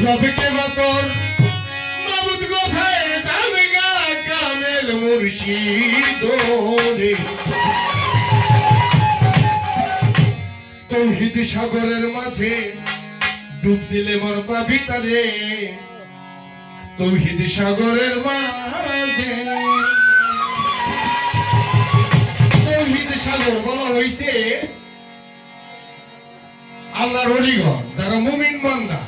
রবিকে বাতর মাবুদ কোথায় যাবে গা কামেল মুর্শিদ রে তৌহিদ সাগরের মাঝে ডুব দিলে মর পাবি তারে তৌহিদ সাগরের মাঝে তৌহিদ সাগর বলা হইছে আল্লাহর ওলিগণ যারা মুমিন বান্দা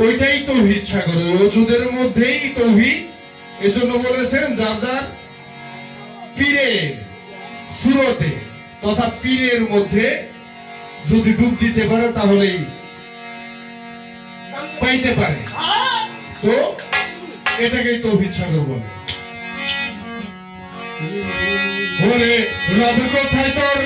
ওইটাই তৌহিদ সাগর ওজুদের মধ্যেই তৌহিদ এজন্য বলেছেন যার যার পীরের সুরতে তথা পীরের মধ্যে যদি ডুব দিতে পারে তাহলেই পাইতে পারে তো এটাকেই তৌহিদ সাগর বলে বলে রব কোথায় তোর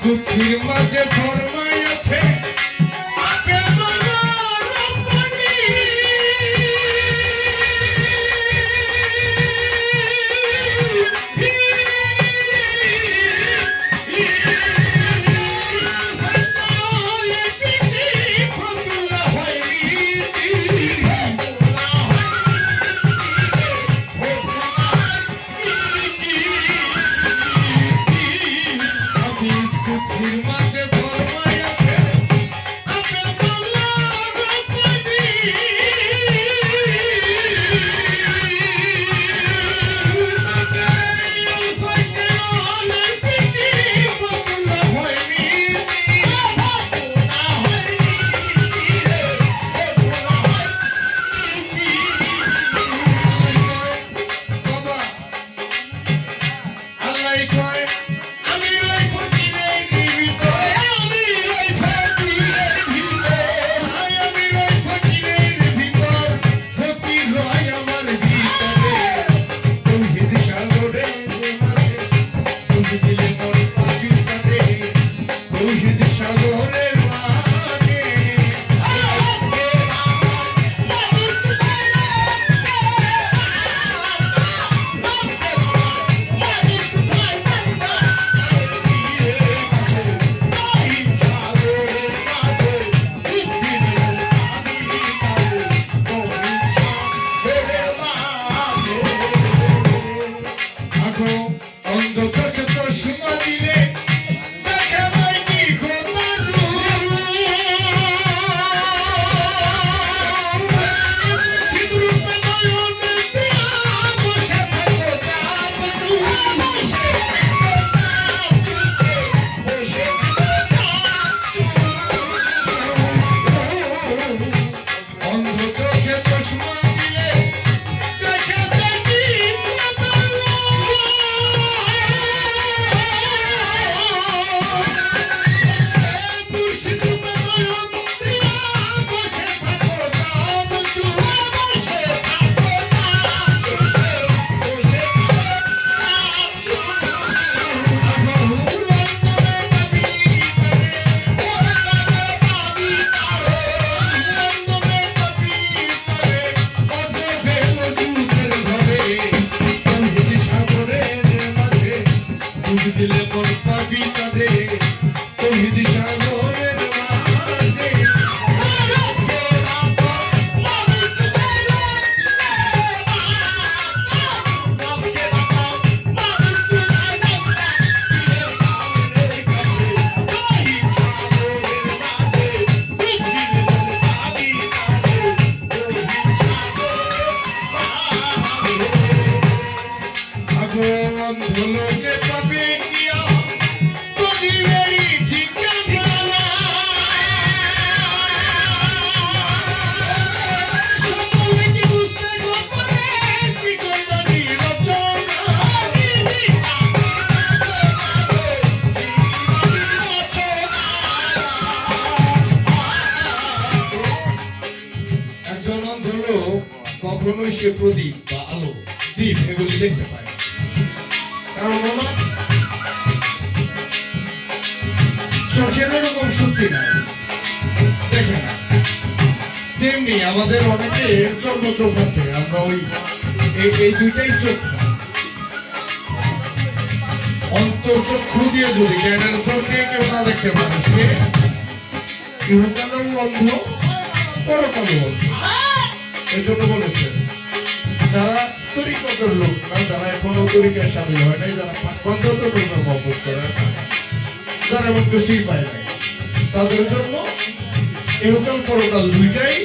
কুঠির মাঝে ফরমাই আছে কখনোই সে প্রদীপ বা আলো দ্বীপ এগুলি দেখতে পায় না। কারণ ওনার চোখের এরকম শক্তি নাই, দেখে না। তেমনি আমাদের অনেকে চন্দ্র চোখ আছে, আমরা ওই এই দুইটাই চোখ না। অন্তর্চক্ষু দিয়ে যদি জ্ঞানের চোখ দিয়ে কেউ না দেখতে পারে, সে ইহকালেও অন্ধ, পরকালেও অন্ধ। এই জন্য বলেছেন যারা তরিকতের লোক না, যারা এখনো তরিকায় সামিল হয় নাই, যারা পঞ্চতত্ত্ব মহব্বত করে না, যারা এমন কিছুই পায় নাই, তাদের জন্য ইহকাল পরকাল দুইটাই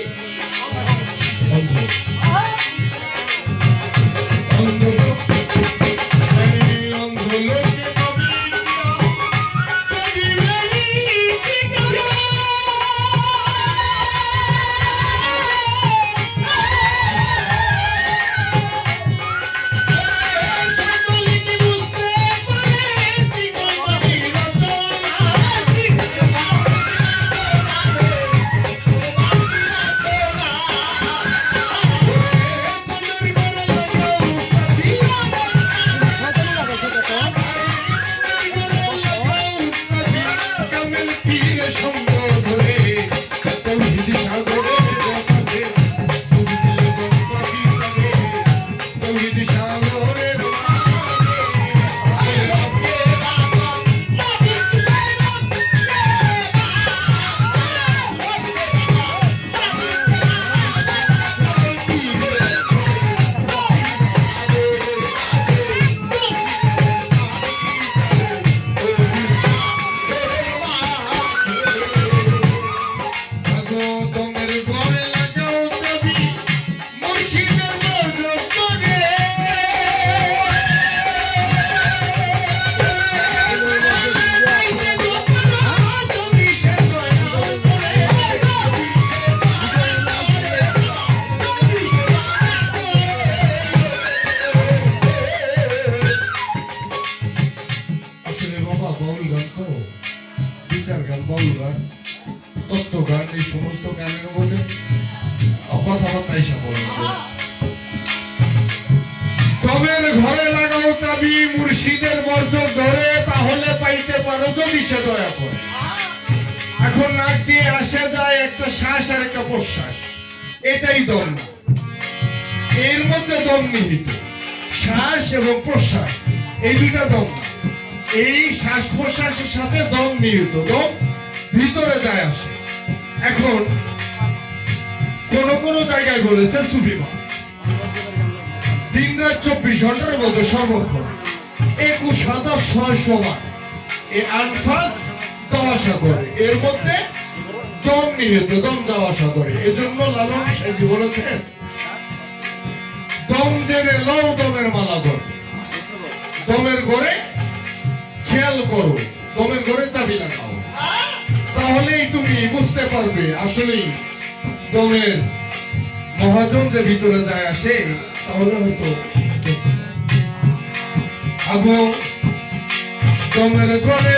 অন্ধ। তত্ত্ব গান, এই সমস্ত গানের মধ্যে কথাবার্তা এসে পড়ে। তবের ঘরে লাগাও চাবি, মুর্শিদের মর্যাদ ধরে, তাহলে পাইতে পারো যদি সে দয়া করে। এখন নাক দিয়ে আসে যায় একটা শ্বাস আর একটা প্রশ্বাস, এটাই দম না, এর মধ্যে দম নিহিত। শ্বাস এবং প্রশ্বাস এই দুইটা দম না, এই শ্বাস প্রশ্বাসের সাথে দম নিহিত, দম ভিতরে যায় আসে। এখন কোন কোন জায়গায় বলেছে সুফিমা দিন রাত 24 ঘন্টার মধ্যে সর্বক্ষণ 21,600 বার এই আনফাস যাওয়া আসা করে, এর মধ্যে দম নিহিত, দম যাওয়া আসা করে। এজন্য লালন সাহেবী বলেছেন দম জেনে লও দমের মালা ধরে, দমের ঘরে খেয়াল করো, দমের ঘরে চাবি লাগাও, তাহলেই তুমি বুঝতে পারবে আসলেই দমের মহাজন যে ভিতরে যায় আসে। তাহলে হয়তো আগো দমের ঘরে